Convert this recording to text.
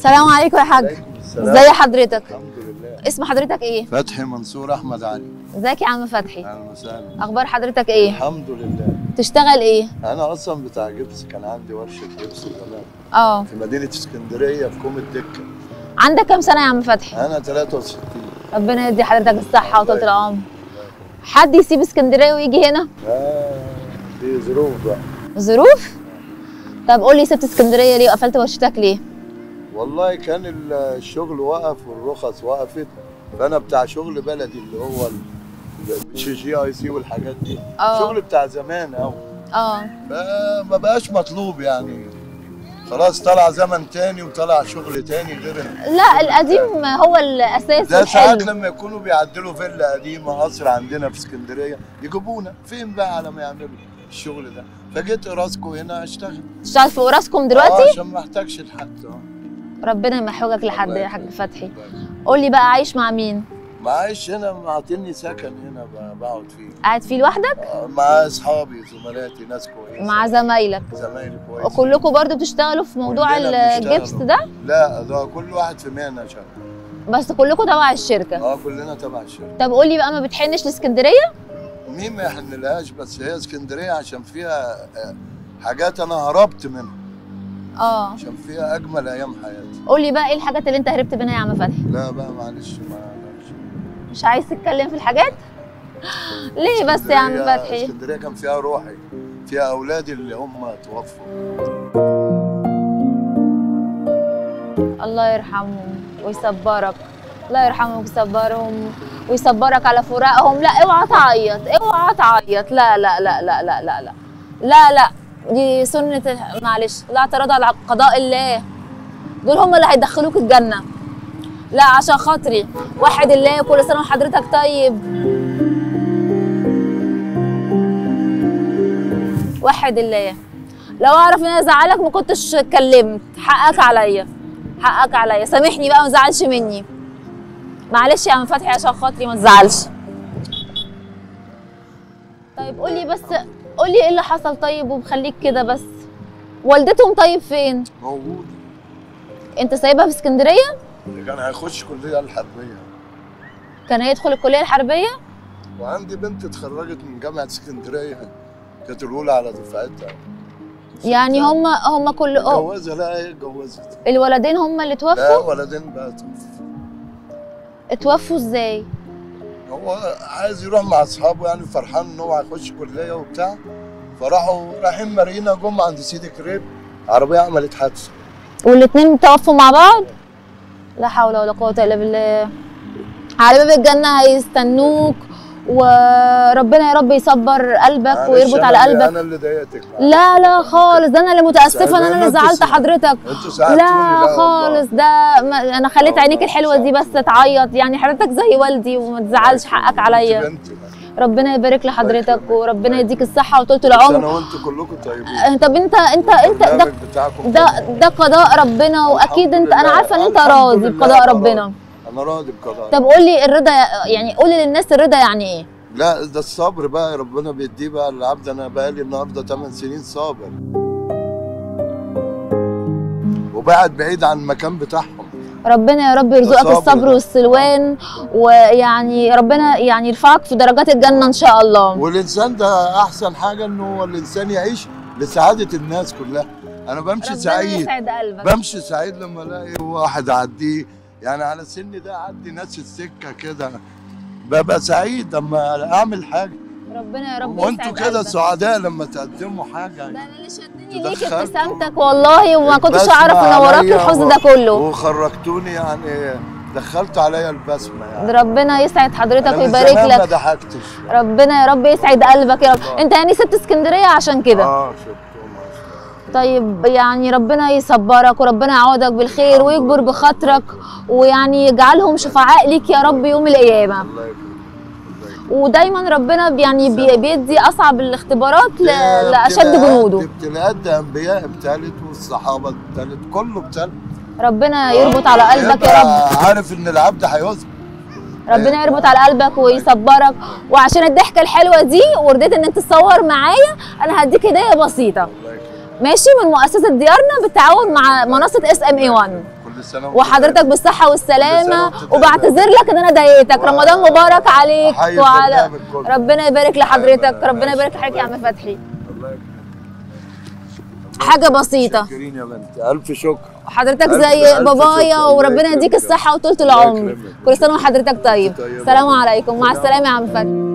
السلام عليكم يا حاج. ازي حضرتك؟ الحمد لله. اسم حضرتك ايه؟ فتحي منصور احمد علي. ازيك يا عم فتحي؟ اهلا وسهلا. اخبار حضرتك ايه؟ الحمد لله. تشتغل ايه؟ انا اصلا بتاع جبس، كان عندي ورشه جبس زمان في مدينه اسكندريه في كوم الدكه. عندك كام سنه يا عم فتحي؟ انا 63. ربنا يدي حضرتك الصحه وطولة العمر. حد يسيب اسكندريه ويجي هنا؟ دي ظروف بقى. ظروف؟ طب قول لي سبت اسكندريه ليه وقفلت ورشتك ليه؟ والله كان الشغل وقف والرخص وقفت، فانا بتاع شغل بلدي اللي هو GIC والحاجات دي. شغل بتاع زمان قوي. ما بقاش مطلوب يعني، خلاص طلع زمن تاني وطلع شغل تاني غير لا القديم هو الاساس. ده ساعات لما يكونوا بيعدلوا فيلا قديمه قصر عندنا في اسكندريه يجيبونا فين بقى على ما يعملوا الشغل ده، فجيت اوراسكو هنا اشتغل في اوراسكوم دلوقتي؟ عشان ما احتاجش لحد. ربنا يمحوجك لحد يا حاج فتحي. قول لي بقى عايش مع مين؟ معيش هنا، معطيني سكن هنا بقعد فيه. قاعد فيه لوحدك؟ مع اصحابي زملاتي ناس كويسه. مع زمايلك؟ زمايلي كويسه. وكلكم برضو بتشتغلوا في موضوع الجبس ده؟ لا ده كل واحد في مهنه شغال. بس كلكم تبع الشركه؟ كلنا تبع الشركه. طب قول لي بقى ما بتحنش لاسكندريه؟ مين ما يحنلهاش، بس هي اسكندريه عشان فيها حاجات انا هربت منها. عشان فيها اجمل ايام حياتي. قول لي بقى ايه الحاجات اللي انت هربت منها يا عم فتحي؟ لا بقى معلش مش عايز تتكلم في الحاجات؟ ليه بس يا عم فتحي؟ اسكندريه كان فيها روحي، فيها اولادي اللي هم توفوا. الله يرحمهم ويصبرك، الله يرحمهم ويصبرهم ويصبرك على فراقهم. لا اوعى تعيط، اوعى تعيط، لا لا لا لا لا لا لا لا لا، دي سنة، معلش، لا اعتراض على قضاء الله، دول هم اللي هيدخلوك الجنة. لا عشان خاطري، وحد الله، كل سنة وحضرتك طيب. وحد الله، لو اعرف ان انا ازعلك ما كنتش اتكلمت. حقك عليا، حقك عليا، سامحني بقى ما تزعلش مني. معلش يا عم فتحي عشان خاطري ما تزعلش. طيب قولي بس، قولي ايه اللي حصل طيب ومخليك كده بس؟ والدتهم طيب فين؟ موجودة. انت سايبها في اسكندرية؟ كان هيخش الكلية الحربية. كان هيدخل الكلية الحربية؟ وعندي بنت اتخرجت من جامعة اسكندرية، كانت الأولى على دفعتها. يعني هم كل اتجوزها؟ لا هي اتجوزت. الولدين هم اللي توفوا؟ لا ولدين بقى توفوا. اتوفوا ازاي؟ هو عايز يروح مع اصحابه يعني، فرحان ان هو هيخش كليه وبتاع، فراحوا رايحين مارينا، جم عند سيدي كريب عربيه عملت حادثه والاتنين توفوا مع بعض؟ لا حول ولا قوه الا بالله. على باب الجنه هيستنوك، وربنا يا رب يصبر قلبك ويربط على قلبك. انا اللي ضايقتك. لا لا خالص، ده انا اللي متاسفه ان انا اللي زعلت حضرتك. لا خالص، ده انا خليت عينيك الحلوه دي بس تعيط، يعني حضرتك زي والدي وما تزعلش، حقك عليا. ربنا يبارك لحضرتك وربنا يديك الصحه وطولة العمر. انا وانت كلكم طيبين. طب انت ده قضاء ربنا، واكيد انا عارفه ان انت راضي بقضاء ربنا. انا راضي بقضاء. طب قول لي الرضا، يعني قولي للناس الرضا يعني ايه؟ لا ده الصبر بقى، ربنا بيديه بقى للعبد. انا بقالي النهارده 8 سنين صابر، وبعد بعيد عن المكان بتاعهم. ربنا يا رب يرزقك الصبر والسلوان، ويعني ربنا يعني يرفعك في درجات الجنه ان شاء الله. والانسان ده احسن حاجه انه الانسان يعيش لسعاده الناس كلها. انا بمشي سعيد، يسعد قلبك. بمشي سعيد لما الاقي واحد اعديه، يعني على سني ده اعدي ناس السكه كده، ببقى سعيد لما اعمل حاجه. ربنا يا رب يسعد وانتوا كده سعداء لما تقدموا حاجه. ده انا اللي شدني ليك ابتسامتك والله، وما كنتش اعرف ان وراك الحزن ده كله. وخرجتوني يعني، دخلتوا عليا البسمه يعني. ربنا يسعد حضرتك ويبارك لك. ما ضحكتش. ربنا يا رب يسعد قلبك يا رب. انت يعني سبت اسكندريه عشان كده؟ طيب يعني ربنا يصبرك وربنا يعوضك بالخير ويكبر بخاطرك، ويعني يجعلهم شفعاء ليك يا رب يوم القيامه. ودايما ربنا يعني بيدي اصعب الاختبارات لاشد جنوده. ابتلاءات انبياء ابتلت، والصحابه ابتلت، كله ابتلت. ربنا يربط على قلبك يا رب. عارف ان العبد هيصبر. ربنا يربط على قلبك ويصبرك. وعشان الضحكه الحلوه دي ورضيت ان انت تصور معايا، انا هديك هديه بسيطه ماشي من مؤسسه ديارنا بالتعاون مع منصه SME1. وحضرتك بالصحه والسلامه، وبعتذر لك ان انا ضايقتك. رمضان مبارك عليك وعلى ربنا يبارك لحضرتك، ربنا يبارك لحضرتك يا عم فتحي. حاجه بسيطه. شكرين يا بنتي، الف شكر. حضرتك زي بابايا وربنا يديك الصحه وطولة العمر. كل سنه وحضرتك طيب. السلام عليكم، مع السلامه يا عم فتحي.